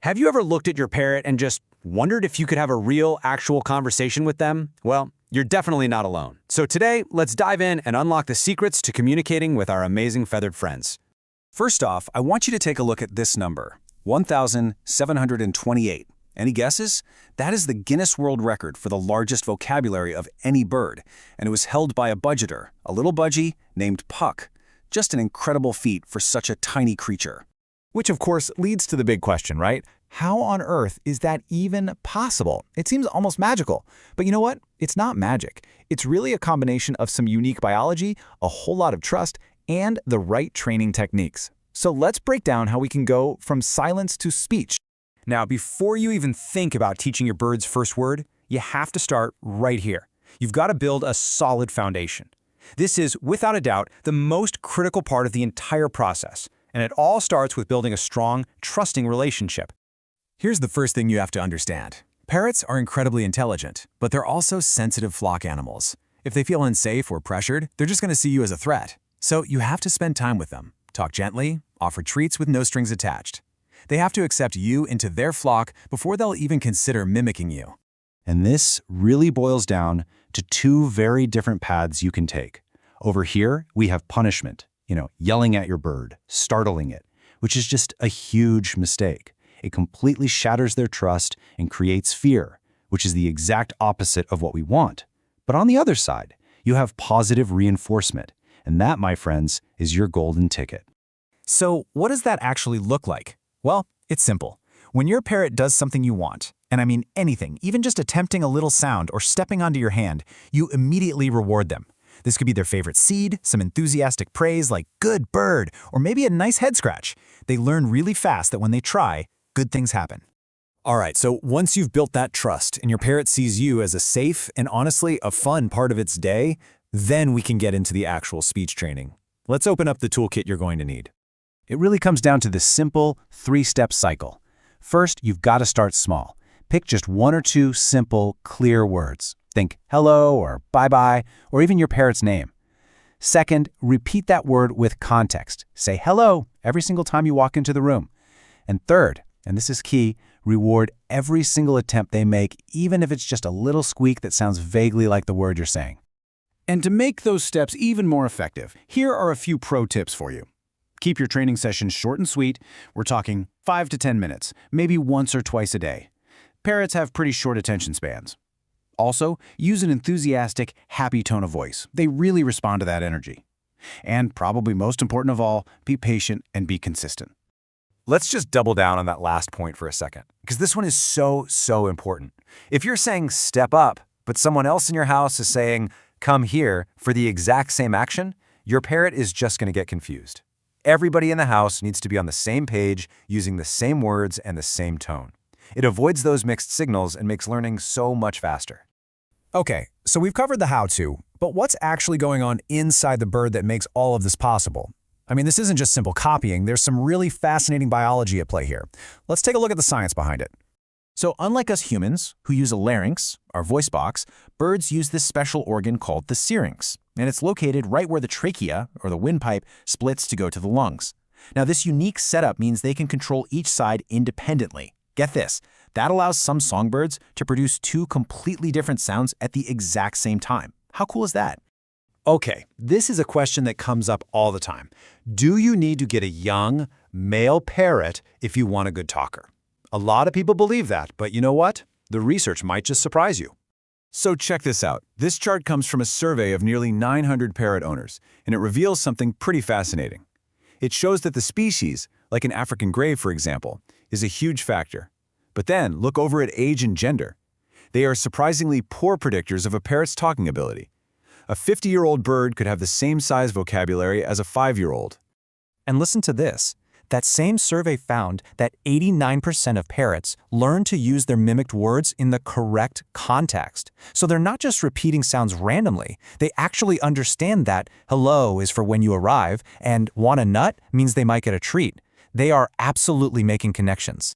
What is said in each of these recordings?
Have you ever looked at your parrot and just wondered if you could have a real, actual conversation with them? Well, you're definitely not alone. So today, let's dive in and unlock the secrets to communicating with our amazing feathered friends. First off, I want you to take a look at this number, 1,728. Any guesses? That is the Guinness World Record for the largest vocabulary of any bird, and it was held by a budgeter, a little budgie named Puck. Just an incredible feat for such a tiny creature. Which of course leads to the big question, right? How on earth is that even possible? It seems almost magical. But you know what? It's not magic. It's really a combination of some unique biology, a whole lot of trust, and the right training techniques. So let's break down how we can go from silence to speech. Now, before you even think about teaching your bird's first word, you have to start right here. You've got to build a solid foundation. This is, without a doubt, the most critical part of the entire process. And it all starts with building a strong, trusting relationship. Here's the first thing you have to understand. Parrots are incredibly intelligent, but they're also sensitive flock animals. If they feel unsafe or pressured, they're just going to see you as a threat. So you have to spend time with them, talk gently, offer treats with no strings attached. They have to accept you into their flock before they'll even consider mimicking you. And this really boils down to two very different paths you can take. Over here, we have punishment. Yelling at your bird, startling it, which is just a huge mistake. It completely shatters their trust and creates fear, which is the exact opposite of what we want. But on the other side, you have positive reinforcement, and that, my friends, is your golden ticket. So what does that actually look like? Well, it's simple. When your parrot does something you want, and I mean anything, even just attempting a little sound or stepping onto your hand, you immediately reward them. This could be their favorite seed, some enthusiastic praise like "good bird," or maybe a nice head scratch. They learn really fast that when they try, good things happen. All right, so once you've built that trust and your parrot sees you as a safe and honestly a fun part of its day, then we can get into the actual speech training. Let's open up the toolkit you're going to need. It really comes down to this simple three-step cycle. First, you've got to start small. Pick just one or two simple, clear words. Think hello or bye-bye or even your parrot's name. Second, repeat that word with context. Say hello every single time you walk into the room. And third, and this is key, reward every single attempt they make, even if it's just a little squeak that sounds vaguely like the word you're saying. And to make those steps even more effective, here are a few pro tips for you. Keep your training sessions short and sweet. We're talking 5 to 10 minutes, maybe once or twice a day. Parrots have pretty short attention spans. Also, use an enthusiastic, happy tone of voice. They really respond to that energy. And probably most important of all, be patient and be consistent. Let's just double down on that last point for a second, because this one is so important. If you're saying step up, but someone else in your house is saying come here for the exact same action, your parrot is just going to get confused. Everybody in the house needs to be on the same page, using the same words and the same tone. It avoids those mixed signals and makes learning so much faster. Okay, so we've covered the how-to, but what's actually going on inside the bird that makes all of this possible? I mean, this isn't just simple copying. There's some really fascinating biology at play here. Let's take a look at the science behind it. So unlike us humans, who use a larynx, our voice box, birds use this special organ called the syrinx, and it's located right where the trachea, or the windpipe, splits to go to the lungs. Now, this unique setup means they can control each side independently. Get this, that allows some songbirds to produce two completely different sounds at the exact same time. How cool is that? Okay, this is a question that comes up all the time. Do you need to get a young male parrot if you want a good talker? A lot of people believe that, but you know what? The research might just surprise you. So check this out. This chart comes from a survey of nearly 900 parrot owners, and it reveals something pretty fascinating. It shows that the species, like an African gray for example, is a huge factor. But then look over at age and gender. They are surprisingly poor predictors of a parrot's talking ability. A 50-year-old bird could have the same size vocabulary as a 5-year-old. And listen to this. That same survey found that 89% of parrots learn to use their mimicked words in the correct context. So they're not just repeating sounds randomly. They actually understand that hello is for when you arrive and want a nut means they might get a treat. They are absolutely making connections.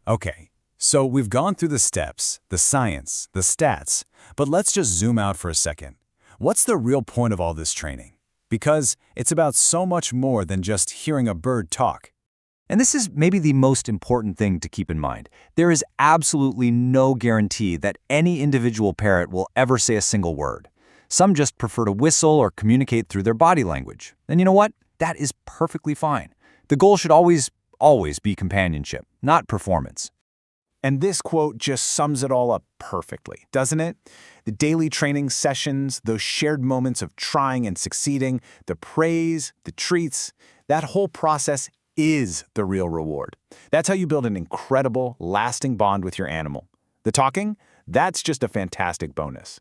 Okay, so we've gone through the steps, the science, the stats, but let's just zoom out for a second. What's the real point of all this training? Because it's about so much more than just hearing a bird talk. And this is maybe the most important thing to keep in mind. There is absolutely no guarantee that any individual parrot will ever say a single word. Some just prefer to whistle or communicate through their body language. And you know what? That is perfectly fine. The goal should always be companionship, not performance. And this quote just sums it all up perfectly, doesn't it? The daily training sessions, those shared moments of trying and succeeding, the praise, the treats, that whole process is the real reward. That's how you build an incredible, lasting bond with your animal. The talking, that's just a fantastic bonus.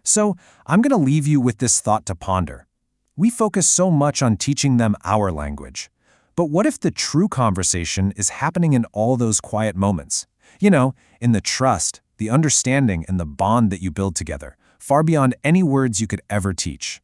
So, I'm going to leave you with this thought to ponder. We focus so much on teaching them our language. But what if the true conversation is happening in all those quiet moments? You know, in the trust, the understanding, and the bond that you build together, far beyond any words you could ever teach.